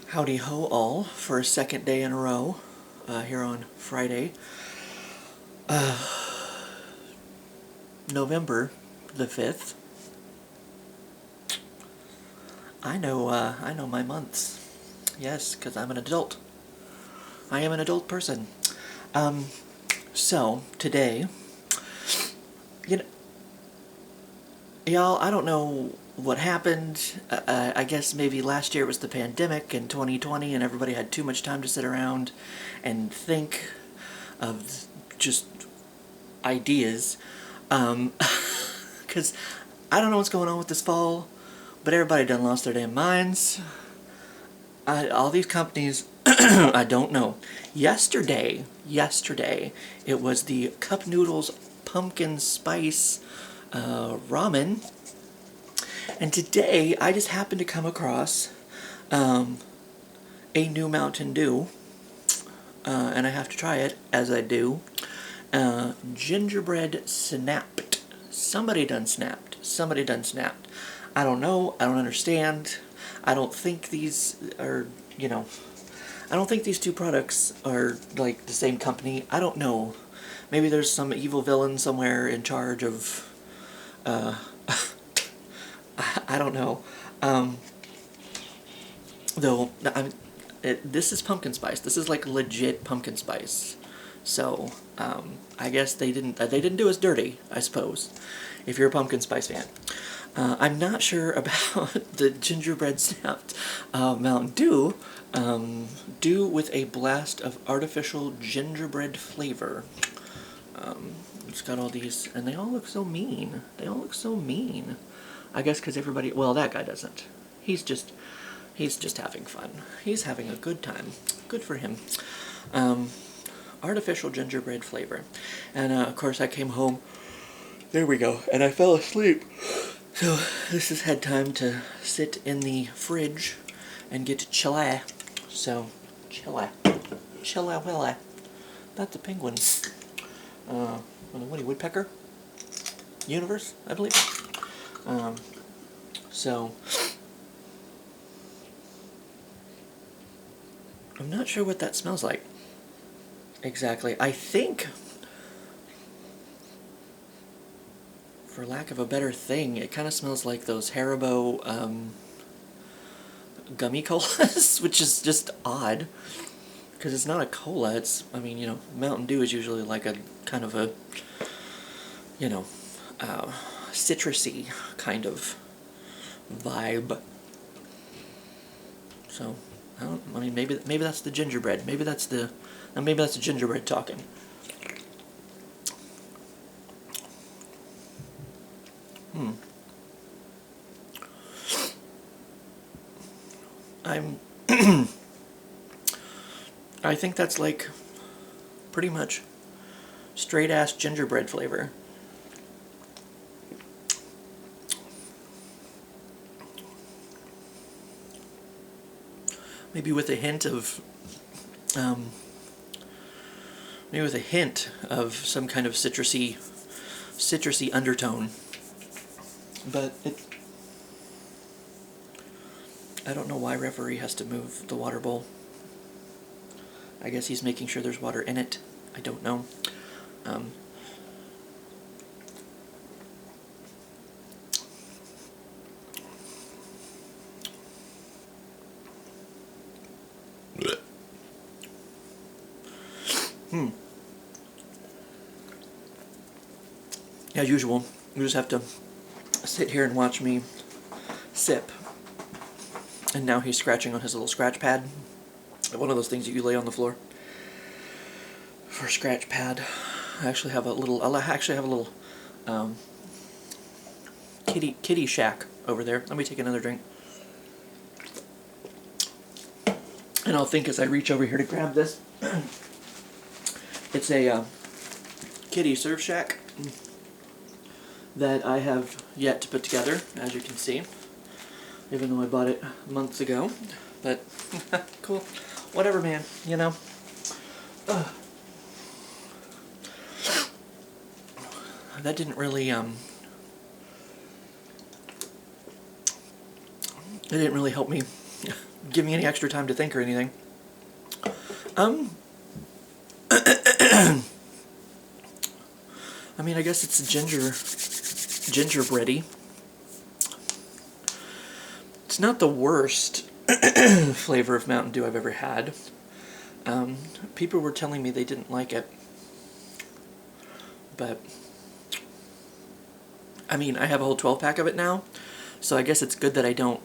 Howdy ho all for a second day in a row here on Friday, November the 5th. I know my months. Yes, because I'm an adult. I am an adult person. So today, you know, y'all, I don't know what happened. I guess maybe last year it was the pandemic in 2020 and everybody had too much time to sit around and think of just ideas. Because I don't know what's going on with this fall, but everybody done lost their damn minds. All these companies, I don't know. Yesterday, it was the Cup Noodles Pumpkin Spice Ramen. And today, I just happened to come across a new Mountain Dew, and I have to try it, as I do. Gingerbread Snapped. Somebody done snapped. I don't know. I don't understand. I don't think these are, I don't think these two products are, like, the same company. I don't know. Maybe there's some evil villain somewhere in charge of, I don't know. Though, this is pumpkin spice. This is, like, legit pumpkin spice. So, I guess they didn't do us dirty, I suppose, if you're a pumpkin spice fan. I'm not sure about the gingerbread snapped Mountain Dew. Dew with a blast of artificial gingerbread flavor. It's got all these, and they all look so mean. I guess because everybody, well, that guy doesn't. He's just having fun. He's having a good time. Good for him. Artificial gingerbread flavor. And, of course, I came home. There we go. And I fell asleep. So, this has had time to sit in the fridge and get chili. So, chili. Chili. That's a penguin. The Woody Woodpecker universe, I believe. So, I'm not sure what that smells like exactly. I think, for lack of a better thing, it kind of smells like those Haribo gummy colas, which is just odd, because it's not a cola. It's, I mean, Mountain Dew is usually like a kind of a, citrusy kind of vibe. So, I mean, maybe that's the gingerbread. Maybe that's the gingerbread talking. I think that's like pretty much straight ass gingerbread flavor. Maybe with a hint of some kind of citrusy undertone. But I don't know why referee has to move the water bowl. I guess he's making sure there's water in it. I don't know. As usual, you just have to sit here and watch me sip. And now he's scratching on his little scratch pad. One of those things that you lay on the floor for a scratch pad. I actually have a little kitty shack over there. Let me take another drink. And I'll think as I reach over here to grab this. It's a kitty surf shack that I have yet to put together, as you can see, even though I bought it months ago. But cool, whatever, man. That didn't really help me give me any extra time to think or anything. I mean, I guess it's gingerbready. It's not the worst flavor of Mountain Dew I've ever had. People were telling me they didn't like it, but I mean, I have a whole 12-pack of it now, so I guess it's good that I don't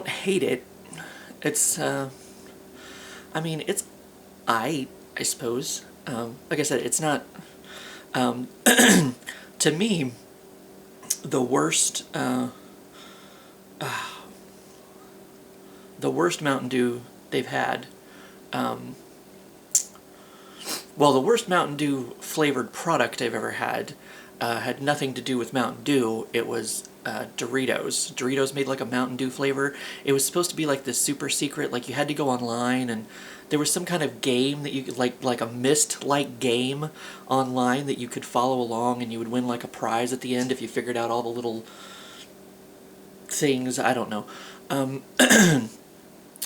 hate it. It's, I mean, it's I suppose. Like I said, it's not, to me, the worst Mountain Dew they've had, well, the worst Mountain Dew flavored product I've ever had nothing to do with Mountain Dew. It was Doritos. Doritos made like a Mountain Dew flavor. It was supposed to be like this super secret, like you had to go online and there was some kind of game that you could, like a Myst-like game online that you could follow along and you would win like a prize at the end if you figured out all the little things. I don't know.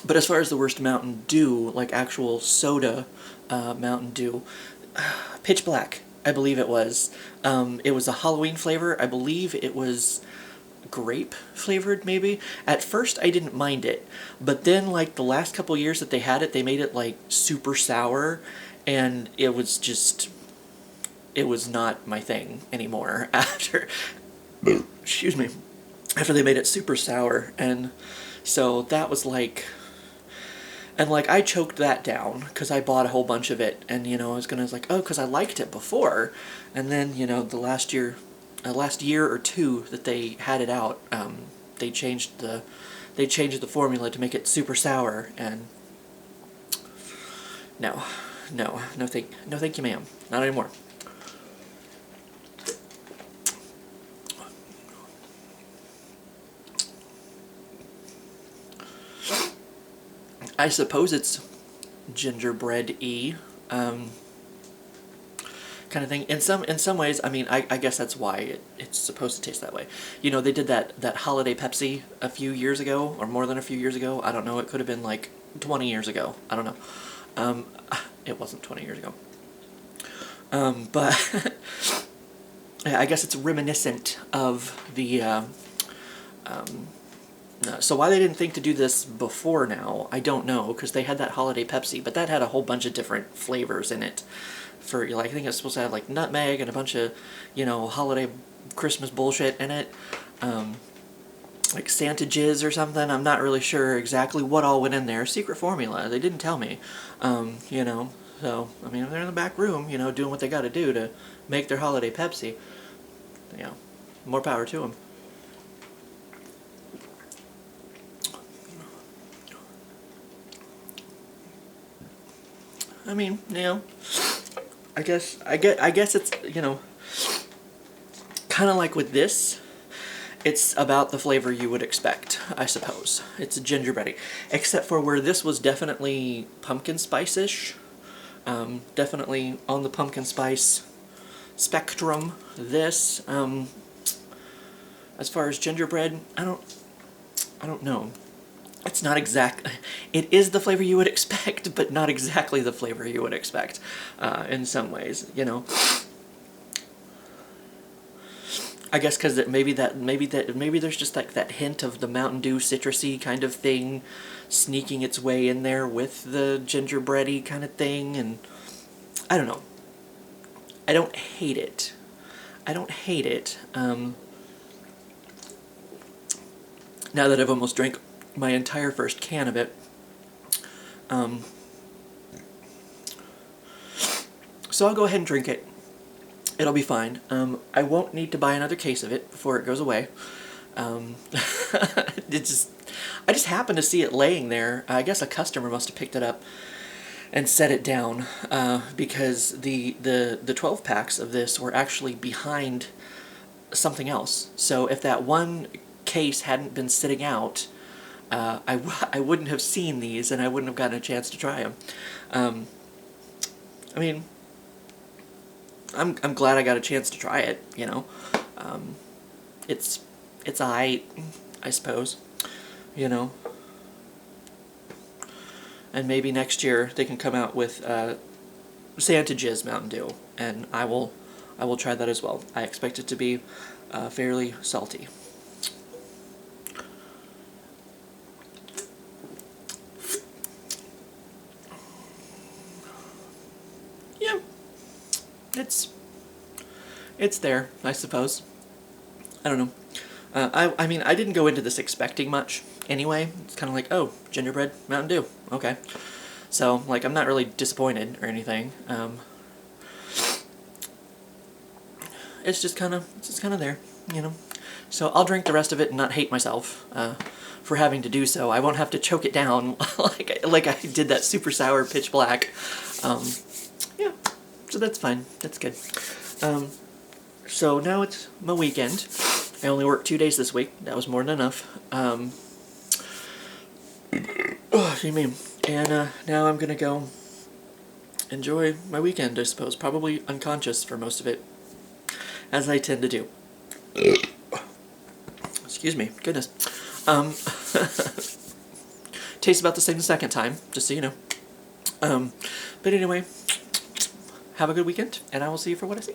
But as far as the worst Mountain Dew, like actual soda Mountain Dew, Pitch Black, I believe it was. It was a Halloween flavor. I believe it was grape flavored, maybe. At first, I didn't mind it, but then, like, the last couple years that they had it, they made it, like, super sour, and it was just... it was not my thing anymore after... excuse me. After they made it super sour, and so that was, like... and, like, I choked that down, because I bought a whole bunch of it, and, you know, I was gonna, like, oh, because I liked it before, and then, you know, the last year or two that they had it out, they changed the formula to make it super sour, and no thank you, ma'am, not anymore. I suppose it's gingerbread-y, kind of thing. In some ways, I mean, I guess that's why it's supposed to taste that way. You know, they did that holiday Pepsi a few years ago, or more than a few years ago. I don't know. It could have been like 20 years ago. I don't know. It wasn't 20 years ago. But I guess it's reminiscent of the. So why they didn't think to do this before now, I don't know, because they had that holiday Pepsi, but that had a whole bunch of different flavors in it. For, like, I think it was supposed to have, like, nutmeg and a bunch of, you know, holiday Christmas bullshit in it. Like Santa jizz or something. I'm not really sure exactly what all went in there. Secret formula. They didn't tell me. You know, so, I mean, they're in the back room, you know, doing what they gotta do to make their holiday Pepsi. You know, more power to them. I mean, you know, I guess it's, you know, kind of like with this, it's about the flavor you would expect, I suppose. It's gingerbready, except for where this was definitely pumpkin spice-ish, definitely on the pumpkin spice spectrum. This, as far as gingerbread, I don't know. It's not exact. It is the flavor you would expect, but not exactly the flavor you would expect. In some ways, you know. I guess because maybe there's just like that hint of the Mountain Dew citrusy kind of thing, sneaking its way in there with the gingerbready kind of thing, and I don't know. I don't hate it. Now that I've almost drank my entire first can of it. So I'll go ahead and drink it. It'll be fine. I won't need to buy another case of it before it goes away. I just happened to see it laying there. I guess a customer must have picked it up and set it down, because the 12 packs of this were actually behind something else. So if that one case hadn't been sitting out, I wouldn't have seen these, and I wouldn't have gotten a chance to try them. I mean, I'm glad I got a chance to try it, you know. It's alright, I suppose, you know. and maybe next year they can come out with Santa Jizz Mountain Dew, and I will try that as well. I expect it to be fairly salty. Yeah, it's there, I suppose. I don't know. I mean, I didn't go into this expecting much anyway. It's kind of like, oh, gingerbread Mountain Dew, okay. So, like, I'm not really disappointed or anything. It's just kind of there, you know. So I'll drink the rest of it and not hate myself for having to do so. I won't have to choke it down like I did that super sour pitch black. Yeah, so that's fine. That's good. So now it's my weekend. I only worked 2 days this week. That was more than enough. Oh, excuse me. And now I'm gonna go enjoy my weekend, I suppose. Probably unconscious for most of it, as I tend to do. Excuse me. Goodness. Tastes about the same the second time, just so you know. But anyway, have a good weekend, and I will see you for what I see.